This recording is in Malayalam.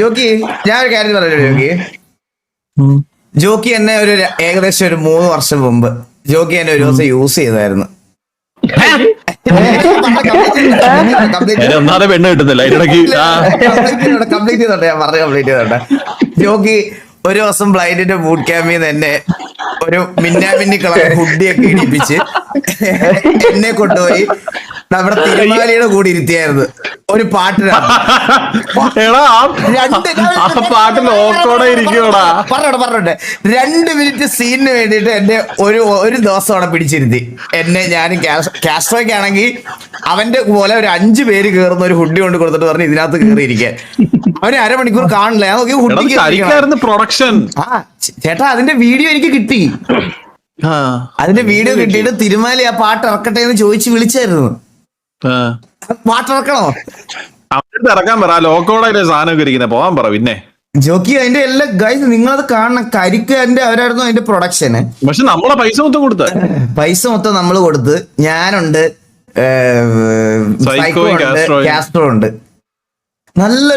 ജോക്കി ഞാൻ ഒരു കാര്യം പറഞ്ഞു ജോക്കി. ജോക്കി എന്നെ ഏകദേശം ഒരു 3 വർഷം മുമ്പ് ജോക്കി എന്നെ ഒരു ദിവസം യൂസ് ചെയ്തായിരുന്നു. ഒന്നാമതെ പെണ്ണ് കിട്ടുന്നില്ല കംപ്ലീറ്റ് ചെയ്തോട്ടെ, ഞാൻ പറഞ്ഞ കംപ്ലീറ്റ് ചെയ്തോട്ടെ. ജോക്കി ഒരു ദിവസം ബ്ലൈൻഡിന്റെ ബൂട്ട് ക്യാമ്പിൽ നിന്ന് എന്നെ ഒരു മിന്നാമിന്നി കളർ ഹുഡിയൊക്കെ ഇടിപ്പിച്ച് എന്നെ കൊണ്ടുപോയി നമ്മുടെ തിരുമാലിയുടെ കൂടെ ഇരുത്തിയായിരുന്നു ഒരു പാട്ടിനാണ്. പറഞ്ഞോട്ടെ 2 മിനിറ്റ് സീനിന് വേണ്ടിയിട്ട് എന്നെ ഒരു ദിവസം അവിടെ പിടിച്ചിരുത്തി. എന്നെ ഞാനും കാസ്ട്രോയ്ക്ക് ആണെങ്കിൽ അവന്റെ പോലെ ഒരു 5 പേര് കയറുന്ന ഒരു ഹുഡി കൊണ്ട് കൊടുത്തിട്ട് പറഞ്ഞു ഇതിനകത്ത് കയറിയിരിക്കാൻ. അവന് അരമണിക്കൂർ കാണില്ല. ഞാൻ നോക്കി ഹുഡി പ്രൊഡക്ഷൻ. ചേട്ടാ അതിന്റെ വീഡിയോ എനിക്ക് കിട്ടി. അതിന്റെ വീഡിയോ കിട്ടിയിട്ട് തിരുമാലി ആ പാട്ട് ഇറക്കട്ടെ എന്ന് ചോദിച്ച് വിളിച്ചായിരുന്നു. പാട്ട് ഇറക്കണോ? ഇറക്കാൻ പറ. ലോക്കോടെ സാധനം ഇരിക്കുന്നത് പോവാൻ പറ. പിന്നെ ജോക്കി അതിന്റെ എല്ലാ ഗൈസ് നിങ്ങളത് കാണണം. കരിക്കാരന്റെ അവരായിരുന്നു അതിന്റെ പ്രൊഡക്ഷന്. പക്ഷെ നമ്മളെ പൈസ മൊത്തം നമ്മൾ കൊടുത്ത് ഞാനുണ്ട്, കാസ്ട്രോ ഉണ്ട്, നല്ല